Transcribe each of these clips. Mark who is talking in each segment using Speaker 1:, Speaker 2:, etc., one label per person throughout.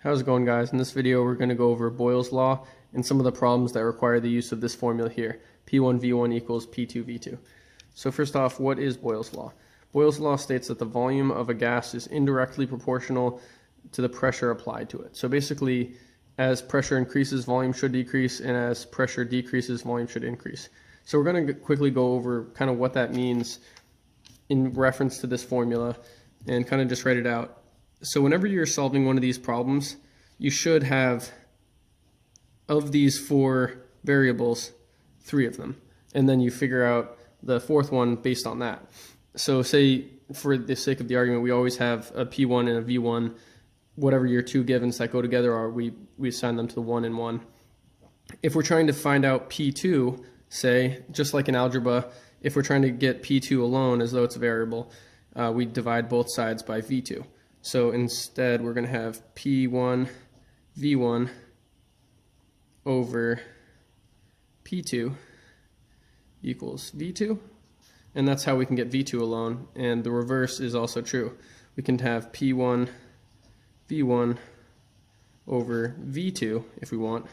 Speaker 1: How's it going, guys? In this video we're going to go over Boyle's Law and some of the problems that require the use of this formula here, P1V1 equals P2V2. So first off, what is Boyle's Law? Boyle's Law states that the volume of a gas is indirectly proportional to the pressure applied to it. So basically, as pressure increases, volume should decrease, and as pressure decreases, volume should increase. So we're going to quickly go over kind of what that means in reference to this formula and kind of just write it out. So whenever you're solving one of these problems, you should have, of these four variables, 3 of them. And then you figure out the fourth one based on that. So say, for the sake of the argument, we always have a P1 and a V1. Whatever your two givens that go together are, we assign them to the 1 and 1. If we're trying to find out P2, say, just like in algebra, if we're trying to get P2 alone as though it's a variable, we divide both sides by V2. So instead, we're going to have P1 V1 over P2 equals V2. And that's how we can get V2 alone. And the reverse is also true. We can have P1 V1 over V2, if we want,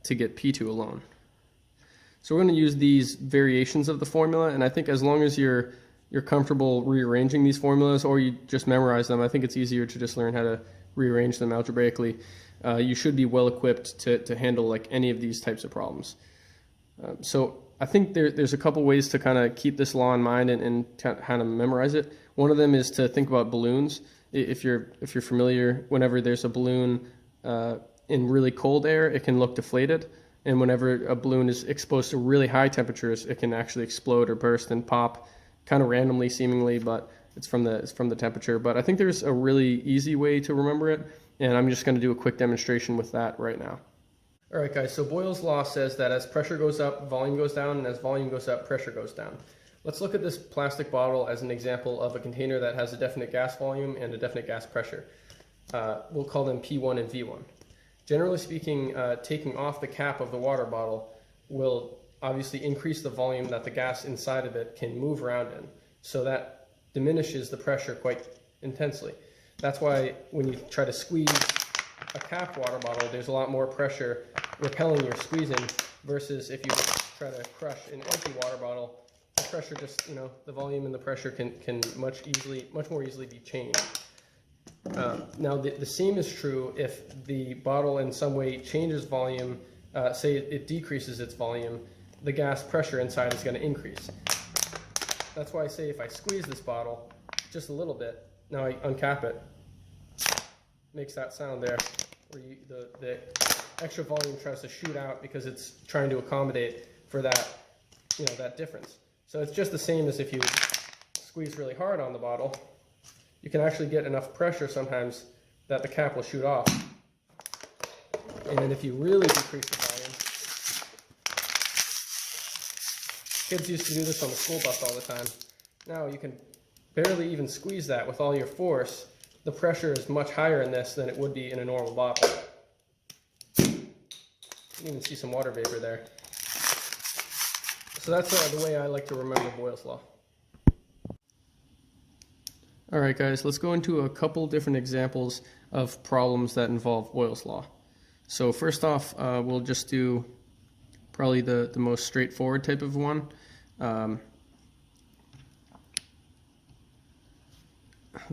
Speaker 1: to get P2 alone. So we're going to use these variations of the formula, and I think as long as you're comfortable rearranging these formulas, or you just memorize them, I think it's easier to just learn how to rearrange them algebraically. You should be well equipped to handle like any of these types of problems. So I think there's a couple ways to kind of keep this law in mind and kind of memorize it. One of them is to think about balloons. If you're familiar, whenever there's a balloon in really cold air, it can look deflated. And whenever a balloon is exposed to really high temperatures, it can actually explode or burst and pop, kind of randomly seemingly, but it's from the temperature. But I think there's a really easy way to remember it, and I'm just going to do a quick demonstration with that right now. All right, guys, so Boyle's Law says that as pressure goes up, volume goes down, and as volume goes up, pressure goes down. Let's look at this plastic bottle as an example of a container that has a definite gas volume and a definite gas pressure. We'll call them P1 and V1. Generally speaking, taking off the cap of the water bottle will obviously increase the volume that the gas inside of it can move around in. So that diminishes the pressure quite intensely. That's why when you try to squeeze a capped water bottle, there's a lot more pressure repelling your squeezing versus if you try to crush an empty water bottle, the pressure just, the volume and the pressure can much more easily be changed. Now the same is true if the bottle in some way changes volume, say it decreases its volume, the gas pressure inside is going to increase. That's why I say if I squeeze this bottle just a little bit, now I uncap it, makes that sound there, where the extra volume tries to shoot out because it's trying to accommodate for that, that difference. So it's just the same as if you squeeze really hard on the bottle. You can actually get enough pressure sometimes that the cap will shoot off. And if you really decrease the volume, kids used to do this on the school bus all the time. Now you can barely even squeeze that with all your force. The pressure is much higher in this than it would be in a normal bottle. You can even see some water vapor there. So that's the way I like to remember Boyle's Law. All right, guys, let's go into a couple different examples of problems that involve Boyle's Law. So first off, we'll just do probably the most straightforward type of one. Let's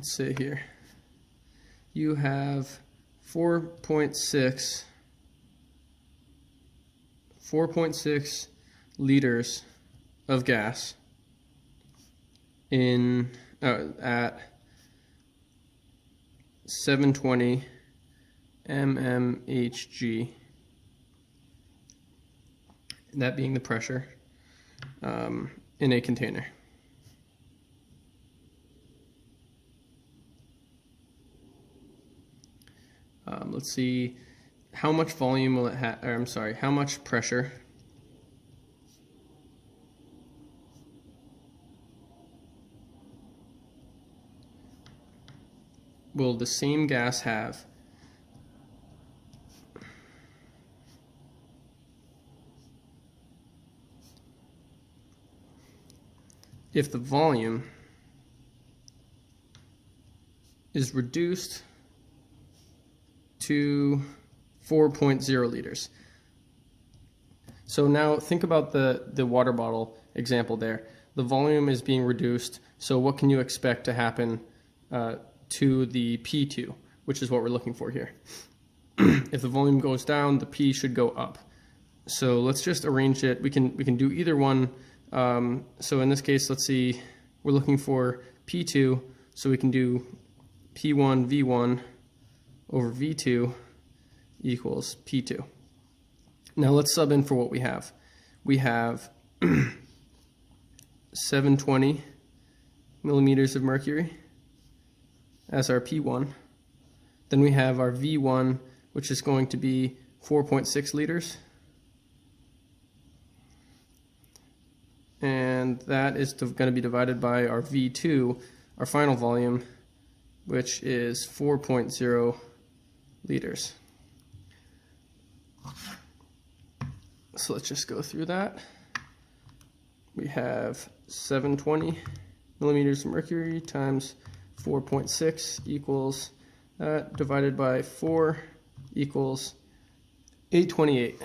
Speaker 1: see here. You have 4.6 liters of gas at 720 mmHg, that being the pressure, in a container. Let's see, how much volume will it have, or I'm sorry, how much pressure will the same gas have if the volume is reduced to 4.0 liters. So now think about the water bottle example there. The volume is being reduced, so what can you expect to happen to the P2, which is what we're looking for here. If the volume goes down, the P should go up. So let's just arrange it. We can do either one. So in this case, let's see, we're looking for P2, so we can do P1 V1 over V2 equals P2. Now let's sub in for what we have. We have 720 millimeters of mercury as our P1. Then we have our V1, which is going to be 4.6 liters. And that is going to be divided by our V2, our final volume, which is 4.0 liters. So let's just go through that. We have 720 millimeters of mercury times 4.6 equals that divided by 4 equals 828.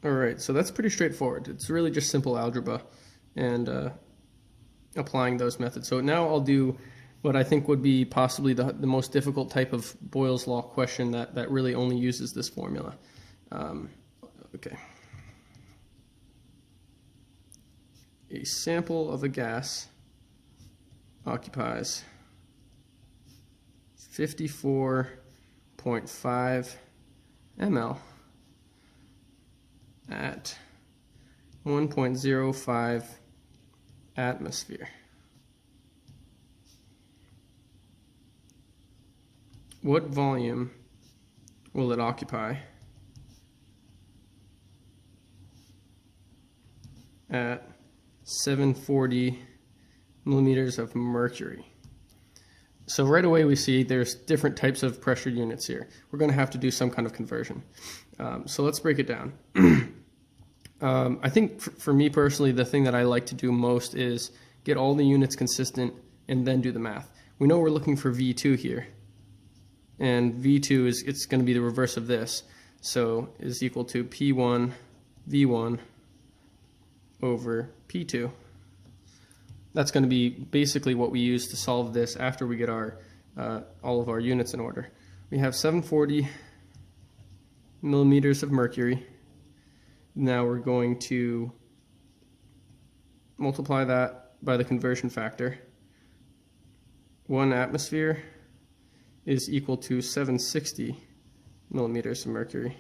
Speaker 1: Alright, so that's pretty straightforward. It's really just simple algebra and applying those methods. So now I'll do what I think would be possibly the most difficult type of Boyles Law question that really only uses this formula. Okay. A sample of a gas occupies 54.5 ml at 1.05 atmosphere. What volume will it occupy at 740 millimeters of mercury? So right away we see there's different types of pressure units here. We're going to have to do some kind of conversion. So let's break it down. I think for me personally, the thing that I like to do most is get all the units consistent and then do the math. We know we're looking for V2 here, and V2 it's going to be the reverse of this, so is equal to P1 V1 over P2. That's going to be basically what we use to solve this after we get our all of our units in order. We have 740 millimeters of mercury. Now we're going to multiply that by the conversion factor. 1 atmosphere is equal to 760 millimeters of mercury.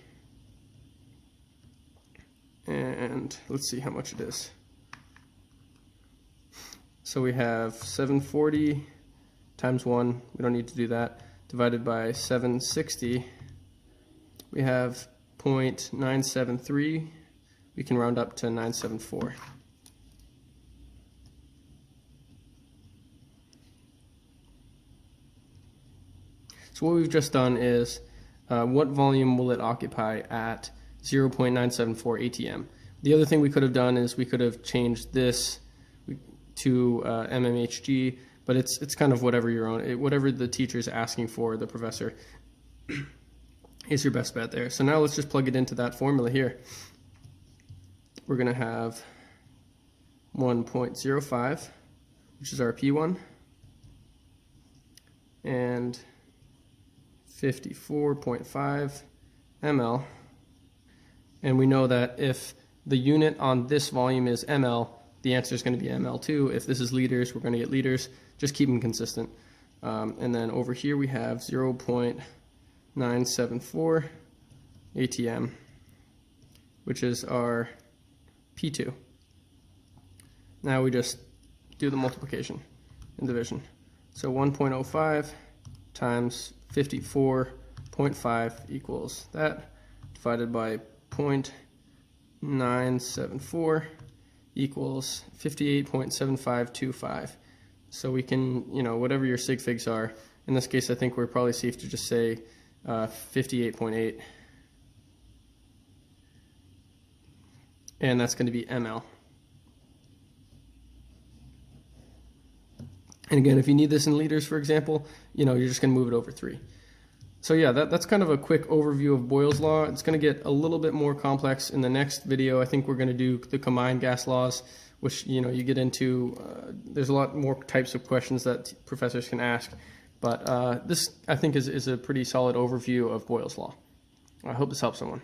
Speaker 1: And let's see how much it is. So we have 740 times 1, we don't need to do that, divided by 760. We have 0.973. We can round up to 974. So what we've just done is what volume will it occupy at 0.974 ATM? The other thing we could have done is we could have changed this to mmHg, but it's kind of whatever your own, whatever the teacher is asking for, the professor, is your best bet there. So now let's just plug it into that formula here. We're going to have 1.05, which is our P1, and 54.5 ml. And we know that if the unit on this volume is ml, the answer is going to be ml too. If this is liters, we're going to get liters. Just keep them consistent. And then over here we have 0.974 ATM, which is our P2. Now we just do the multiplication and division. So 1.05 times 54.5 equals that, divided by 0.974 equals 58.7525. So we can, whatever your sig figs are, in this case I think we're probably safe to just say 58.8. And that's going to be ml. And again, if you need this in liters, for example, you're just going to move it over 3. So yeah, that's kind of a quick overview of Boyle's law. It's going to get a little bit more complex in the next video. I think we're going to do the combined gas laws, which you get into. There's a lot more types of questions that professors can ask, but this I think is a pretty solid overview of Boyle's law. I hope this helps someone.